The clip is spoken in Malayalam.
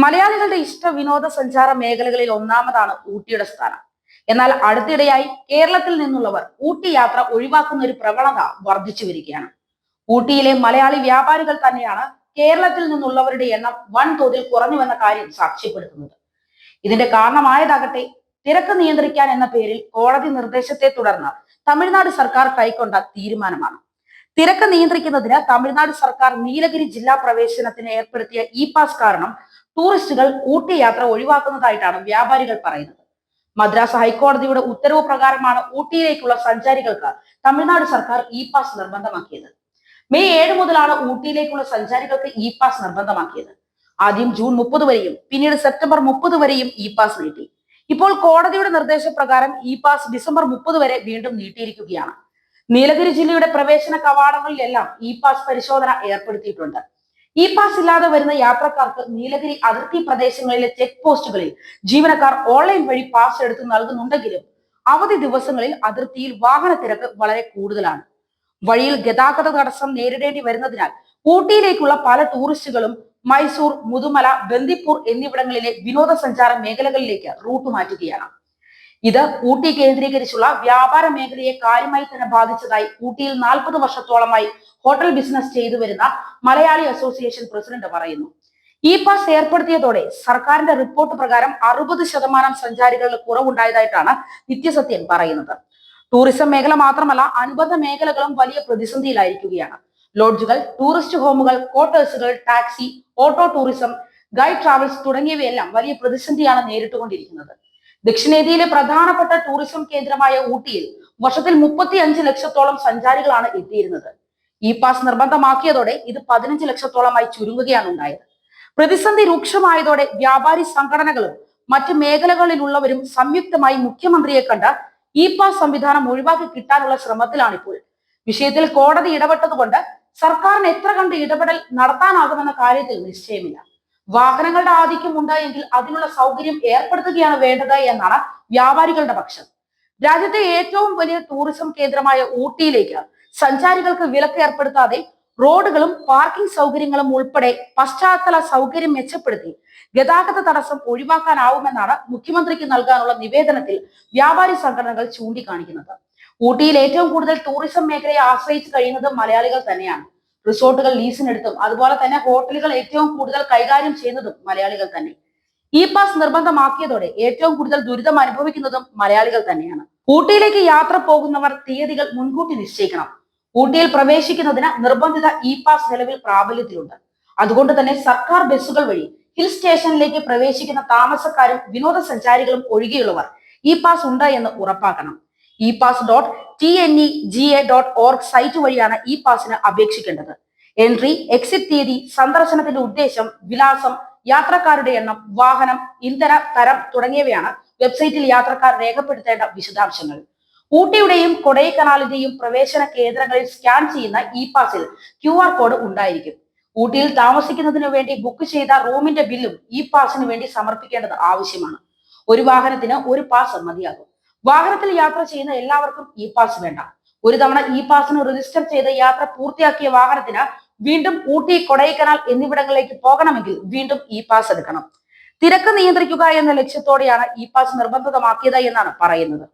മലയാളികളുടെ ഇഷ്ട വിനോദസഞ്ചാര മേഖലകളിൽ ഒന്നാമതാണ് ഊട്ടിയുടെ സ്ഥാനം. എന്നാൽ അടുത്തിടെയായി കേരളത്തിൽ നിന്നുള്ളവർ ഊട്ടി യാത്ര ഒഴിവാക്കുന്ന ഒരു പ്രവണത വർദ്ധിച്ചു വരികയാണ്. ഊട്ടിയിലെ മലയാളി വ്യാപാരികൾ തന്നെയാണ് കേരളത്തിൽ നിന്നുള്ളവരുടെ എണ്ണം വൻതോതിൽ കുറഞ്ഞുവെന്ന കാര്യം സാക്ഷ്യപ്പെടുത്തുന്നത്. ഇതിന്റെ കാരണമായതാകട്ടെ തിരക്ക് നിയന്ത്രിക്കാൻ എന്ന പേരിൽ കോടതി നിർദ്ദേശത്തെ തുടർന്ന് തമിഴ്നാട് സർക്കാർ കൈക്കൊണ്ട തീരുമാനമാണ്. തിരക്ക് നിയന്ത്രിക്കുന്നതിന് തമിഴ്നാട് സർക്കാർ നീലഗിരി ജില്ലാ പ്രവേശനത്തിന് ഏർപ്പെടുത്തിയ ഇ പാസ് കാരണം ടൂറിസ്റ്റുകൾ ഊട്ടി യാത്ര ഒഴിവാക്കുന്നതായിട്ടാണ് വ്യാപാരികൾ പറയുന്നത്. മദ്രാസ് ഹൈക്കോടതിയുടെ ഉത്തരവ് പ്രകാരമാണ് ഊട്ടിയിലേക്കുള്ള സഞ്ചാരികൾക്ക് തമിഴ്നാട് സർക്കാർ ഇ പാസ് നിർബന്ധമാക്കിയത്. മെയ് 7 മുതലാണ് ഊട്ടിയിലേക്കുള്ള സഞ്ചാരികൾക്ക് ഇ പാസ് നിർബന്ധമാക്കിയത്. ആദ്യം ജൂൺ 30 വരെയും പിന്നീട് സെപ്റ്റംബർ 30 വരെയും ഇ പാസ് നീട്ടി. ഇപ്പോൾ കോടതിയുടെ നിർദ്ദേശപ്രകാരം ഇ പാസ് ഡിസംബർ 30 വരെ വീണ്ടും നീട്ടിയിരിക്കുകയാണ്. നീലഗിരി ജില്ലയുടെ പ്രവേശന കവാടങ്ങളിലെല്ലാം ഇ പാസ് പരിശോധന ഏർപ്പെടുത്തിയിട്ടുണ്ട്. ഇ പാസ് ഇല്ലാതെ വരുന്ന യാത്രക്കാർക്ക് നീലഗിരി അതിർത്തി പ്രദേശങ്ങളിലെ ചെക്ക് പോസ്റ്റുകളിൽ ജീവനക്കാർ ഓൺലൈൻ വഴി പാസ് എടുത്ത് നൽകുന്നുണ്ടെങ്കിലും അവധി ദിവസങ്ങളിൽ അതിർത്തിയിൽ വാഹന തിരക്ക് വളരെ കൂടുതലാണ്. വഴിയിൽ ഗതാഗത തടസ്സം നേരിടേണ്ടി വരുന്നതിനാൽ ഊട്ടിയിലേക്കുള്ള പല ടൂറിസ്റ്റുകളും മൈസൂർ, മുതുമല, ബന്ദിപ്പൂർ എന്നിവിടങ്ങളിലെ വിനോദസഞ്ചാര മേഖലകളിലേക്ക് റൂട്ട് മാറ്റുകയാണ്. ഇത് ഊട്ടി കേന്ദ്രീകരിച്ചുള്ള വ്യാപാര മേഖലയെ കാര്യമായി തന്നെ ബാധിച്ചതായി ഊട്ടിയിൽ 40 വർഷത്തോളമായി ഹോട്ടൽ ബിസിനസ് ചെയ്തു വരുന്ന മലയാളി അസോസിയേഷൻ പ്രസിഡന്റ് പറയുന്നു. ഇ പാസ് ഏർപ്പെടുത്തിയതോടെ സർക്കാരിന്റെ റിപ്പോർട്ട് പ്രകാരം 60% സഞ്ചാരികളുടെ കുറവുണ്ടായതായിട്ടാണ് നിത്യസത്യൻ പറയുന്നത്. ടൂറിസം മേഖല മാത്രമല്ല, അനുബന്ധ മേഖലകളും വലിയ പ്രതിസന്ധിയിലായിരിക്കുകയാണ്. ലോഡ്ജുകൾ, ടൂറിസ്റ്റ് ഹോമുകൾ, ക്വാർട്ടേഴ്സുകൾ, taxi, auto tourism, guide travels തുടങ്ങിയവയെല്ലാം വലിയ പ്രതിസന്ധിയാണ് നേരിട്ടുകൊണ്ടിരിക്കുന്നത്. ദക്ഷിണേന്ത്യയിലെ പ്രധാനപ്പെട്ട ടൂറിസം കേന്ദ്രമായ ഊട്ടിയിൽ വർഷത്തിൽ 35 ലക്ഷത്തോളം സഞ്ചാരികളാണ് എത്തിയിരുന്നത്. ഇ പാസ് നിർബന്ധമാക്കിയതോടെ ഇത് 15 ലക്ഷത്തോളമായി ചുരുങ്ങുകയാണ് ഉണ്ടായത്. പ്രതിസന്ധി രൂക്ഷമായതോടെ വ്യാപാരി സംഘടനകളും മറ്റ് മേഖലകളിലുള്ളവരും സംയുക്തമായി മുഖ്യമന്ത്രിയെ കണ്ട് ഇ പാസ് സംവിധാനം ഒഴിവാക്കി കിട്ടാനുള്ള ശ്രമത്തിലാണിപ്പോൾ. വിഷയത്തിൽ കോടതി ഇടപെട്ടതുകൊണ്ട് സർക്കാരിന് എത്ര കണ്ട് ഇടപെടൽ നടത്താനാകുമെന്ന കാര്യത്തിൽ നിശ്ചയമില്ല. വാഹനങ്ങളുടെ ആധിക്യം ഉണ്ടായെങ്കിൽ അതിനുള്ള സൗകര്യം ഏർപ്പെടുത്തുകയാണ് വേണ്ടത് എന്നാണ് വ്യാപാരികളുടെ പക്ഷം. രാജ്യത്തെ ഏറ്റവും വലിയ ടൂറിസം കേന്ദ്രമായ ഊട്ടിയിലേക്ക് സഞ്ചാരികൾക്ക് വിലക്ക് ഏർപ്പെടുത്താതെ റോഡുകളും പാർക്കിംഗ് സൗകര്യങ്ങളും ഉൾപ്പെടെ പശ്ചാത്തല സൗകര്യം മെച്ചപ്പെടുത്തി ഗതാഗത തടസ്സം ഒഴിവാക്കാനാവുമെന്നാണ് മുഖ്യമന്ത്രിക്ക് നൽകാനുള്ള നിവേദനത്തിൽ വ്യാപാരി സംഘടനകൾ ചൂണ്ടിക്കാണിക്കുന്നത്. ഊട്ടിയിൽ ഏറ്റവും കൂടുതൽ ടൂറിസം മേഖലയെ ആശ്രയിച്ച് കഴിയുന്നത് മലയാളികൾ തന്നെയാണ്. റിസോർട്ടുകൾ ലീസിനെടുത്തും അതുപോലെ തന്നെ ഹോട്ടലുകൾ ഏറ്റവും കൂടുതൽ കൈകാര്യം ചെയ്യുന്നതും മലയാളികൾ തന്നെ. ഇ പാസ് നിർബന്ധമാക്കിയതോടെ ഏറ്റവും കൂടുതൽ ദുരിതം അനുഭവിക്കുന്നതും മലയാളികൾ തന്നെയാണ്. ഊട്ടിയിലേക്ക് യാത്ര പോകുന്നവർ തീയതികൾ മുൻകൂട്ടി നിശ്ചയിക്കണം. ഊട്ടിയിൽ പ്രവേശിക്കുന്നതിന് നിർബന്ധിത ഇ പാസ് നിലവിൽ പ്രാബല്യത്തിലുണ്ട്. അതുകൊണ്ട് തന്നെ സർക്കാർ ബസ്സുകൾ വഴി ഹിൽ സ്റ്റേഷനിലേക്ക് പ്രവേശിക്കുന്ന താമസക്കാരും വിനോദസഞ്ചാരികളും ഒഴികെയുള്ളവർ ഇ പാസ് ഉണ്ട് എന്ന് ഉറപ്പാക്കണം. epass.tnega.org സൈറ്റ് വഴിയാണ് ഇ പാസിന് അപേക്ഷിക്കേണ്ടത്. എൻട്രി, എക്സിറ്റ് തീയതി, സന്ദർശനത്തിന്റെ ഉദ്ദേശം, വിലാസം, യാത്രക്കാരുടെ എണ്ണം, വാഹനം, ഇന്ധന തരം തുടങ്ങിയവയാണ് വെബ്സൈറ്റിൽ യാത്രക്കാർ രേഖപ്പെടുത്തേണ്ട വിശദാംശങ്ങൾ. ഊട്ടിയുടെയും കൊടൈക്കനാലിന്റെയും പ്രവേശന കേന്ദ്രങ്ങളിൽ സ്കാൻ ചെയ്യുന്ന ഇ പാസിൽ QR കോഡ് ഉണ്ടായിരിക്കും. ഊട്ടിയിൽ താമസിക്കുന്നതിന് വേണ്ടി ബുക്ക് ചെയ്ത റൂമിന്റെ ബില്ലും ഇ പാസിന് വേണ്ടി സമർപ്പിക്കേണ്ടത് ആവശ്യമാണ്. ഒരു വാഹനത്തിന് ഒരു പാസ് മതിയാകും. വാഹനത്തിൽ യാത്ര ചെയ്യുന്ന എല്ലാവർക്കും ഇ പാസ് വേണ്ട. ഒരു തവണ ഇ പാസിന് രജിസ്റ്റർ ചെയ്ത് യാത്ര പൂർത്തിയാക്കിയ വാഹനത്തിന് വീണ്ടും ഊട്ടി, കൊടൈക്കനാൽ എന്നിവിടങ്ങളിലേക്ക് പോകണമെങ്കിൽ വീണ്ടും ഇ പാസ് എടുക്കണം. തിരക്ക് നിയന്ത്രിക്കുക എന്ന ലക്ഷ്യത്തോടെയാണ് ഇ പാസ് നിർബന്ധിതമാക്കിയത് എന്നാണ് പറയുന്നത്.